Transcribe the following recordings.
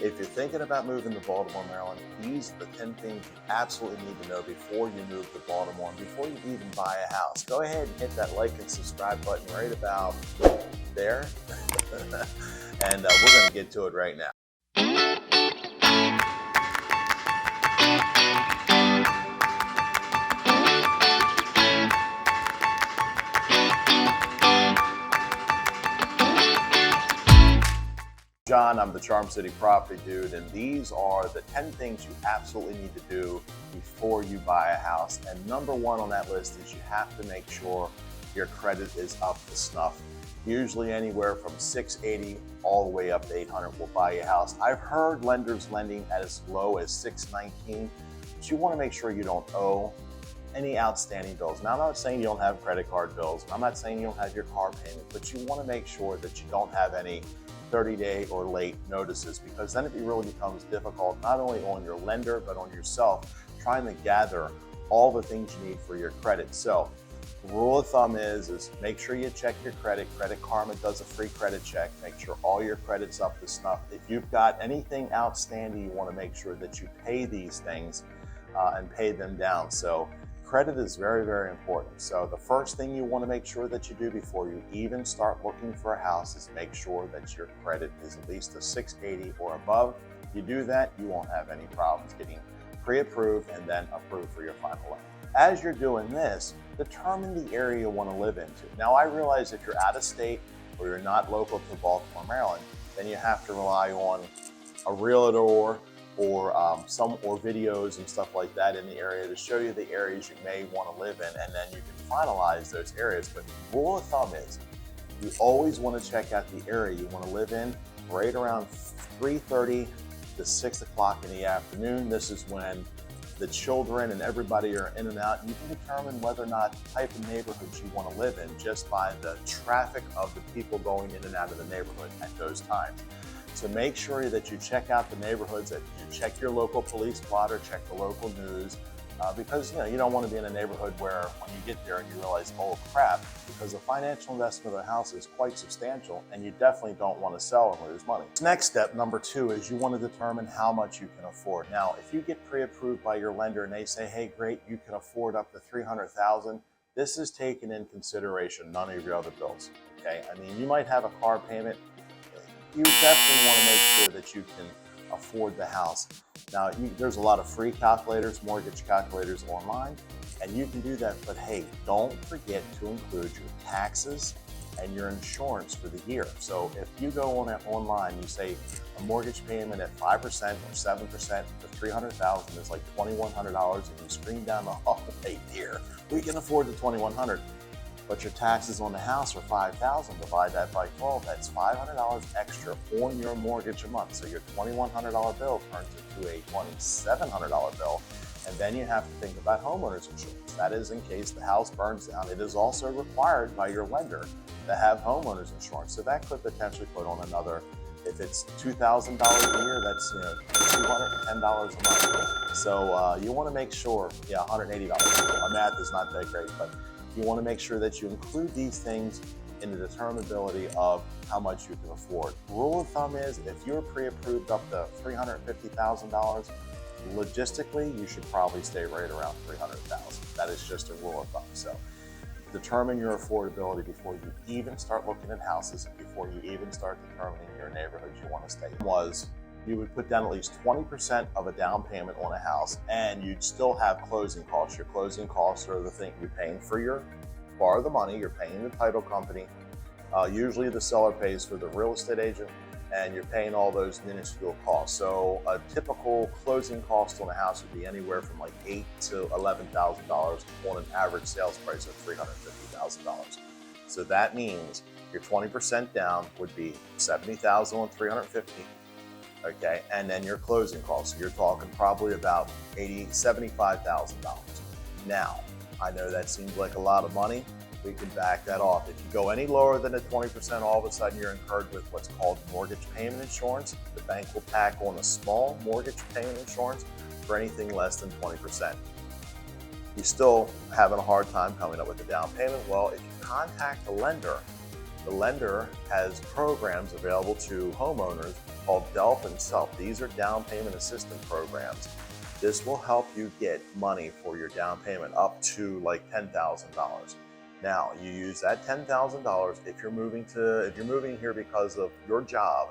If you're thinking about moving to Baltimore, Maryland, these are the 10 things you absolutely need to know before you move to Baltimore and before you even buy a house. Go ahead and hit that like and subscribe button right about there. And we're going to get to it right now. John, I'm the Charm City Property Dude, and these are the 10 things you absolutely need to do before you buy a house. And number one on that list is you have to make sure your credit is up to snuff. Usually anywhere from 680 all the way up to 800 will buy you a house. I've heard lenders lending at as low as 619, but you want to make sure you don't owe any outstanding bills. Now, I'm not saying you don't have credit card bills. I'm not saying you don't have your car payment, but you want to make sure that you don't have any 30-day or late notices, because then it really becomes difficult, not only on your lender, but on yourself, trying to gather all the things you need for your credit. So the rule of thumb is make sure you check your credit. Credit Karma does a free credit check. Make sure all your credit's up to snuff. If you've got anything outstanding, you want to make sure that you pay these things and pay them down. So credit is very, very important. So the first thing you want to make sure that you do before you even start looking for a house is make sure that your credit is at least a 680 or above. If you do that, you won't have any problems getting pre-approved and then approved for your final loan. As you're doing this, determine the area you want to live into. Now, I realize if you're out of state or you're not local to Baltimore, Maryland, then you have to rely on a realtor or videos and stuff like that in the area to show you the areas you may want to live in, and then you can finalize those areas. But the rule of thumb is you always want to check out the area you want to live in right around 3:30 to 6 o'clock in the afternoon. This is when the children and everybody are in and out. You can determine whether or not the type of neighborhoods you want to live in just by the traffic of the people going in and out of the neighborhood at those times. So make sure that you check out the neighborhoods, that you check your local police blotter, check the local news, because you don't want to be in a neighborhood where when you get there and you realize, oh crap, because the financial investment of the house is quite substantial and you definitely don't want to sell and lose money. Next step, number two, is you want to determine how much you can afford. Now, if you get pre-approved by your lender and they say, hey, great, you can afford up to $300,000, this is taken in consideration, none of your other bills, okay? I mean, you might have a car payment. You definitely want to make sure that you can afford the house. Now, there's a lot of free calculators, mortgage calculators online, and you can do that, but hey, don't forget to include your taxes and your insurance for the year. So if you go on it online, you say a mortgage payment at 5% or 7% for $300,000 is like $2,100, and you scream down the hall, hey dear, we can afford the $2,100. But your taxes on the house are $5,000. Divide that by 12. That's $500 extra on your mortgage a month. So your $2,100 bill turns into a $2,700 bill. And then you have to think about homeowners insurance. That is in case the house burns down. It is also required by your lender to have homeowners insurance. So that could potentially put on another, if it's $2,000 a year, that's $210 a month. So you want to make sure, $180. My math is not that great, but you want to make sure that you include these things in the determinability of how much you can afford. Rule of thumb is if you're pre-approved up to $350,000, logistically, you should probably stay right around $300,000. That is just a rule of thumb. So determine your affordability before you even start looking at houses and before you even start determining your neighborhood you want to stay in. You would put down at least 20% of a down payment on a house, and you'd still have closing costs. Your closing costs are the thing you're paying for borrow the money, you're paying the title company. Usually the seller pays for the real estate agent, and you're paying all those minuscule costs. So a typical closing cost on a house would be anywhere from like $8,000 to $11,000 on an average sales price of $350,000. So that means your 20% down would be $70,000 on $350,000. Okay, and then your closing costs, you're talking probably about $75,000. Now, I know that seems like a lot of money. We can back that off. If you go any lower than the 20%, all of a sudden you're incurred with what's called mortgage payment insurance. The bank will tack on a small mortgage payment insurance for anything less than 20%. You're still having a hard time coming up with a down payment. Well, if you contact the lender has programs available to homeowners called DELP and SELF. These are down payment assistance programs. This will help you get money for your down payment up to like $10,000. Now, you use that $10,000 if you're moving here because of your job,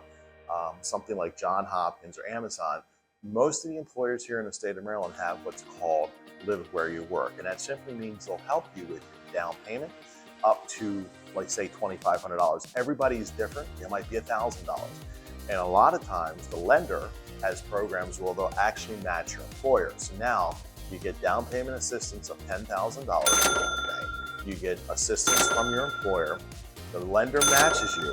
something like Johns Hopkins or Amazon. Most of the employers here in the state of Maryland have what's called live where you work, and that simply means they'll help you with your down payment up to, like, say $2,500. Everybody's different. It might be $1,000, and a lot of times the lender has programs where they'll actually match your employer. So now you get down payment assistance of $10,000. You get assistance from your employer. The lender matches you.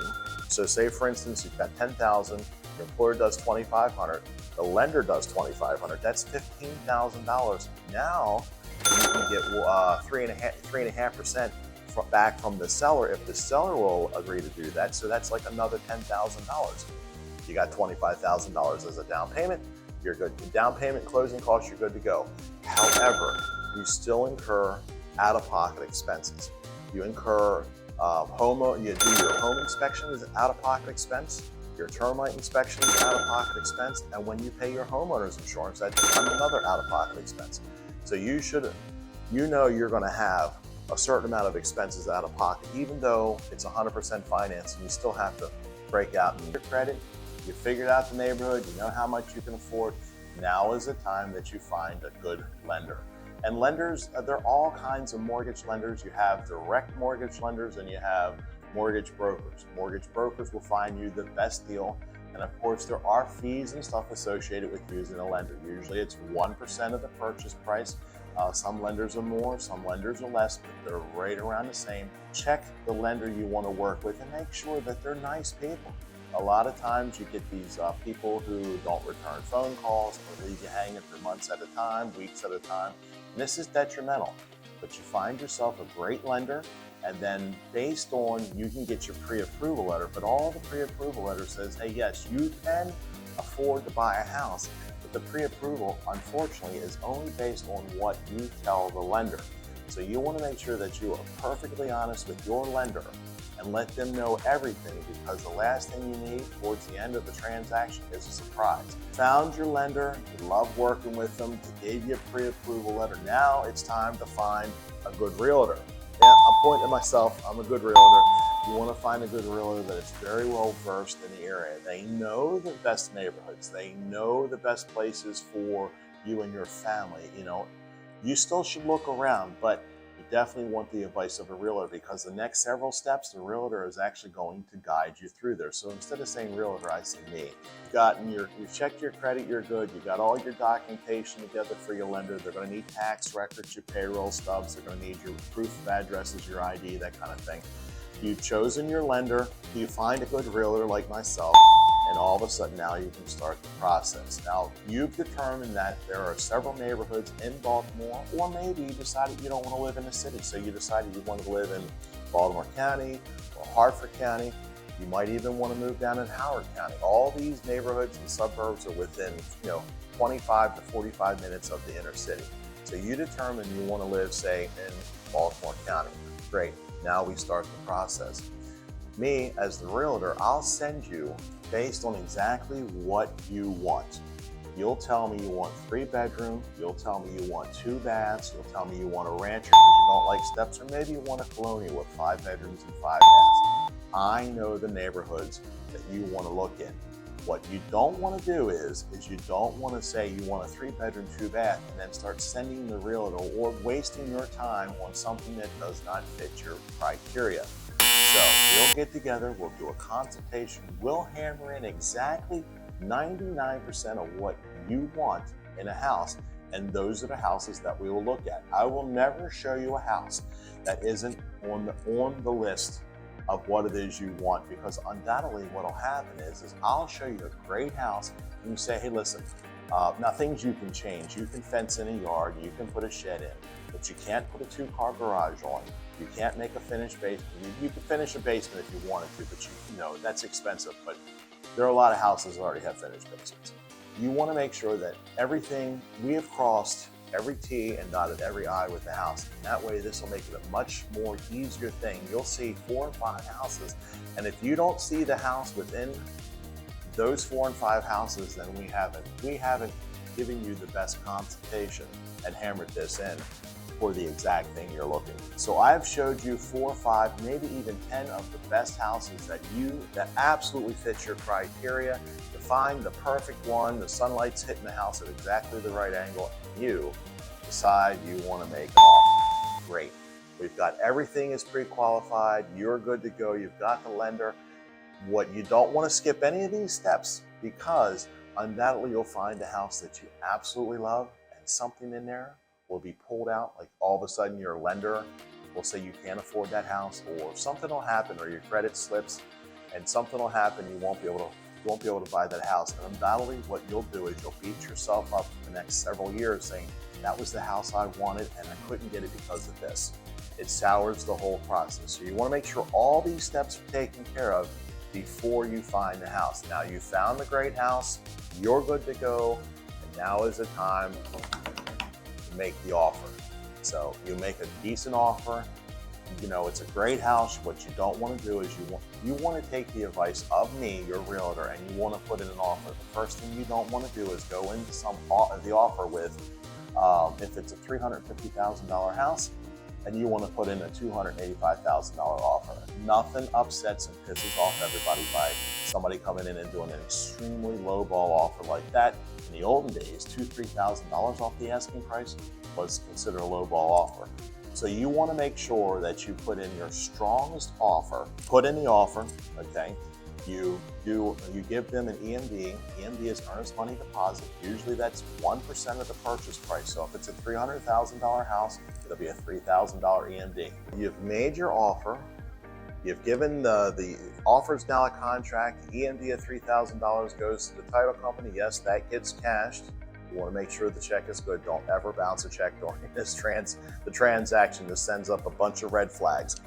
So say, for instance, you've got $10,000, your employer does $2,500, the lender does $2,500. That's $15,000. Now you can get 3.5% back from the seller if the seller will agree to do that. So that's like another $10,000. You got $25,000 as a down payment. You're good. Down payment, closing costs, you're good to go. However, you still incur out-of-pocket expenses. You incur you do your home inspection is an out-of-pocket expense. Your termite inspection is an out-of-pocket expense, and when you pay your homeowner's insurance, that's another out-of-pocket expense. So you know you're going to have a certain amount of expenses out of pocket, even though it's 100% financed, and you still have to break out your credit. You figured out the neighborhood, you know how much you can afford. Now is the time that you find a good lender. And lenders, there are all kinds of mortgage lenders. You have direct mortgage lenders and you have mortgage brokers. Mortgage brokers will find you the best deal. And of course, there are fees and stuff associated with using a lender. Usually it's 1% of the purchase price. Some lenders are more, some lenders are less, but they're right around the same. Check the lender you want to work with and make sure that they're nice people. A lot of times you get these people who don't return phone calls or leave you hanging for months at a time, weeks at a time. And this is detrimental. But you find yourself a great lender, and then based on, you can get your pre-approval letter, but all the pre-approval letter says, hey, yes, you can afford to buy a house, but the pre-approval, unfortunately, is only based on what you tell the lender. So you want to make sure that you are perfectly honest with your lender and let them know everything, because the last thing you need towards the end of the transaction is a surprise. Found your lender, you love working with them, they gave you a pre-approval letter. Now it's time to find a good realtor. Yeah, I'm pointing at myself, I'm a good realtor. You want to find a good realtor that is very well versed in the area. They know the best neighborhoods, they know the best places for you and your family. You know, you still should look around, but you definitely want the advice of a realtor, because the next several steps, the realtor is actually going to guide you through there. So instead of saying realtor, I say me. You've checked your credit, you're good. You got all your documentation together for your lender. They're going to need tax records, your payroll stubs. They're going to need your proof of addresses, your ID, that kind of thing. You've chosen your lender. You find a good realtor like myself, and all of a sudden now you can start the process. Now you've determined that there are several neighborhoods in Baltimore, or maybe you decided you don't want to live in the city, so you decided you want to live in Baltimore County or Hartford County. You might even want to move down in Howard County. All these neighborhoods and suburbs are within 25 to 45 minutes of the inner city. So you determine you want to live, say, in Baltimore County. Great. Now we start the process. Me, as the realtor, I'll send you based on exactly what you want. You'll tell me you want 3 bedroom, you'll tell me you want 2 baths, you'll tell me you want a rancher because you don't like steps, or maybe you want a colonial with 5 bedrooms and 5 baths. I know the neighborhoods that you want to look in. What you don't want to do is you don't want to say you want a 3 bedroom, 2 bath and then start sending the realtor or wasting your time on something that does not fit your criteria. So we'll get together, we'll do a consultation, we'll hammer in exactly 99% of what you want in a house, and those are the houses that we will look at. I will never show you a house that isn't on the list of what it is you want, because undoubtedly what will happen is I'll show you a great house and you say, hey, listen, now things you can change. You can fence in a yard, you can put a shed in, but you can't put a 2-car garage on. You can't make a finished basement. You can finish a basement if you wanted to, but you know that's expensive. But there are a lot of houses that already have finished basements. You want to make sure that everything, we have crossed every T and dotted every I with the house. And that way, this will make it a much more easier thing. You'll see 4 or 5 houses, and if you don't see the house within those 4 and 5 houses, then we haven't given you the best consultation and hammered this in for the exact thing you're looking. So I've showed you 4, 5, maybe even 10 of the best houses that absolutely fit your criteria. To find the perfect one, the sunlight's hitting the house at exactly the right angle, and you decide you want to make an offer. Great. We've got everything is pre-qualified. You're good to go. You've got the lender. What you don't want to skip any of these steps, because undoubtedly you'll find a house that you absolutely love and something in there will be pulled out. Like all of a sudden your lender will say you can't afford that house, or something will happen, or your credit slips and something will happen. You won't be able to buy that house. And undoubtedly what you'll do is you'll beat yourself up for the next several years saying, that was the house I wanted and I couldn't get it because of this. It sours the whole process. So you want to make sure all these steps are taken care of before you find the house. Now you found the great house, you're good to go, and now is the time to make the offer. So you make a decent offer. You know, it's a great house. What you don't want to do is you want to take the advice of me, your realtor, and you want to put in an offer. The first thing you don't want to do is go into the offer with, if it's a $350,000 house, and you want to put in a $285,000 offer. Nothing upsets and pisses off everybody by somebody coming in and doing an extremely low ball offer like that. In the olden days, $2,000, $3,000 off the asking price was considered a low ball offer. So you want to make sure that you put in your strongest offer. Put in the offer, okay? You give them an EMD. EMD is earnest money deposit. Usually that's 1% of the purchase price. So if it's a $300,000 house, it'll be a $3,000 EMD. You've made your offer. You've given the offer's now a contract. The EMD of $3,000 goes to the title company. Yes, that gets cashed. You want to make sure the check is good. Don't ever bounce a check during the transaction. This sends up a bunch of red flags.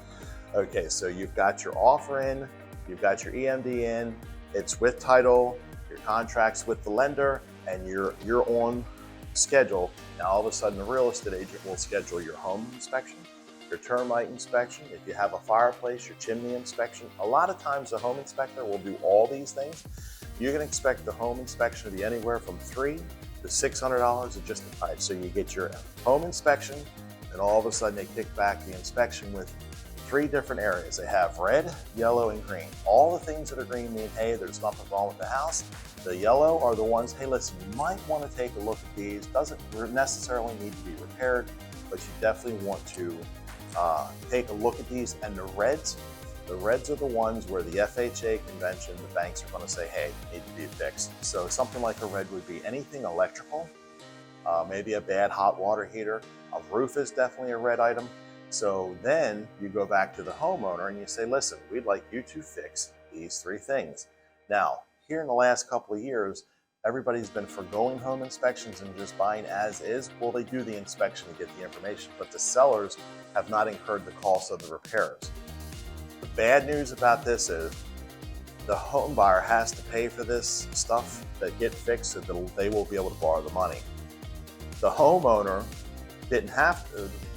Okay, so you've got your offer in. You've got your EMD in, it's with title, your contract's with the lender, and you're on schedule. Now all of a sudden the real estate agent will schedule your home inspection, your termite inspection, if you have a fireplace, your chimney inspection. A lot of times the home inspector will do all these things. You can expect the home inspection to be anywhere from $300 to $600 at just the price. So you get your home inspection, and all of a sudden they kick back the inspection with 3 different areas. They have red, yellow, and green. All the things that are green mean, hey, there's nothing wrong with the house. The yellow are the ones, hey, listen, you might want to take a look at these. Doesn't necessarily need to be repaired, but you definitely want to take a look at these. And the reds are the ones where the FHA convention, the banks are going to say, hey, you need to be fixed. So something like a red would be anything electrical, maybe a bad hot water heater. A roof is definitely a red item. So then you go back to the homeowner and you say, listen, we'd like you to fix these 3 things. Now, here in the last couple of years, everybody's been forgoing home inspections and just buying as is. Well, they do the inspection to get the information, but the sellers have not incurred the cost of the repairs. The bad news about this is the home buyer has to pay for this stuff that get fixed so that they will be able to borrow the money. The homeowner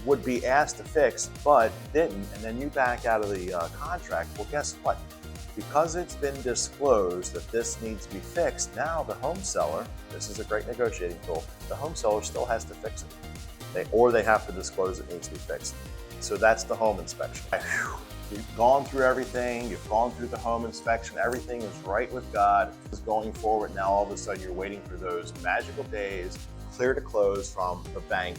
would be asked to fix, but didn't, and then you back out of the contract. Well, guess what? Because it's been disclosed that this needs to be fixed, now the home seller, this is a great negotiating tool, the home seller still has to fix it. Or they have to disclose it needs to be fixed. So that's the home inspection. You've gone through everything, you've gone through the home inspection, everything is right with God. Is going forward, now all of a sudden you're waiting for those magical days, clear to close from the bank.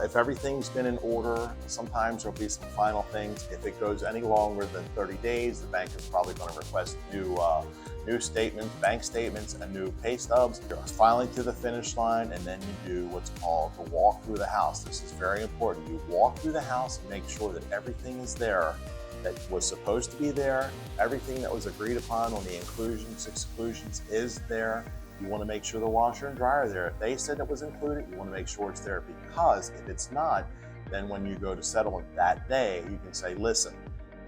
If everything's been in order, sometimes there'll be some final things. If it goes any longer than 30 days, the bank is probably going to request new statements, bank statements, and new pay stubs. You're filing to the finish line, and then you do what's called the walk through the house. This is very important. You walk through the house and make sure that everything is there that was supposed to be there. Everything that was agreed upon on the inclusions, exclusions is there. You want to make sure the washer and dryer are there. If they said it was included, you want to make sure it's there, because if it's not, then when you go to settlement that day, you can say, listen,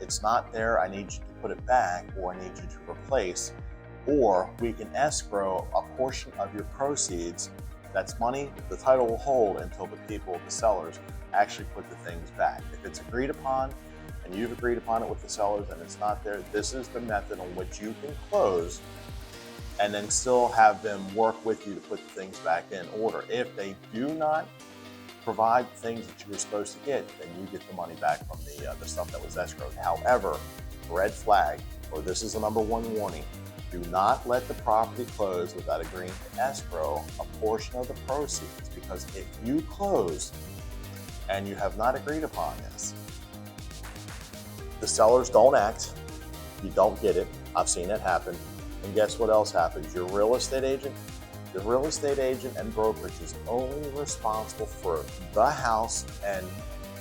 it's not there, I need you to put it back, or I need you to replace, or we can escrow a portion of your proceeds. That's money the title will hold until the sellers, actually put the things back. If it's agreed upon, and you've agreed upon it with the sellers and it's not there, this is the method on which you can close and then still have them work with you to put the things back in order. If they do not provide things that you were supposed to get, then you get the money back from the stuff that was escrowed. However, red flag, or this is the number one warning, do not let the property close without agreeing to escrow a portion of the proceeds, because if you close and you have not agreed upon this, the sellers don't act, you don't get it. I've seen it happen. And guess what else happens? Your real estate agent and brokerage is only responsible for the house and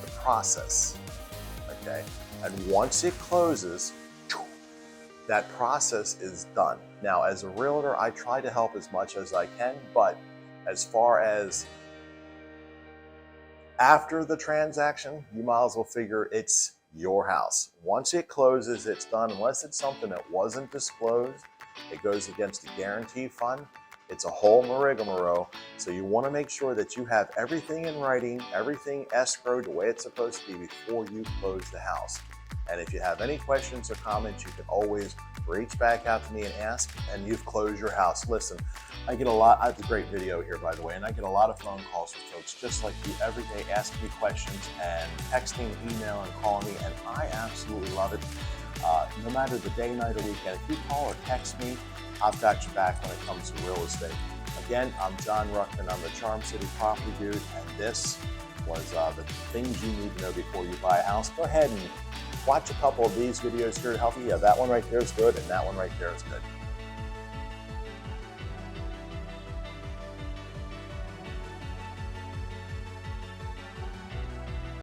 the process, okay? And once it closes, that process is done. Now, as a realtor, I try to help as much as I can, but as far as after the transaction, you might as well figure it's your house. Once it closes, it's done. Unless it's something that wasn't disclosed, it goes against the guarantee fund. It's a whole rigmarole. So you want to make sure that you have everything in writing, everything escrowed the way it's supposed to be before you close the house. And if you have any questions or comments, you can always reach back out to me and ask, and you've closed your house. Listen, I get a lot, I have a great video here, by the way, and I get a lot of phone calls from folks just like you every day asking me questions and texting, email, and calling me, and I absolutely love it. No matter the day, night, or weekend, if you call or text me, I've got your back when it comes to real estate. Again, I'm John Ruckman. I'm the Charm City Property Dude, and this was the things you need to know before you buy a house. Go ahead and watch a couple of these videos here to help you. Yeah, that one right there is good, and that one right there is good.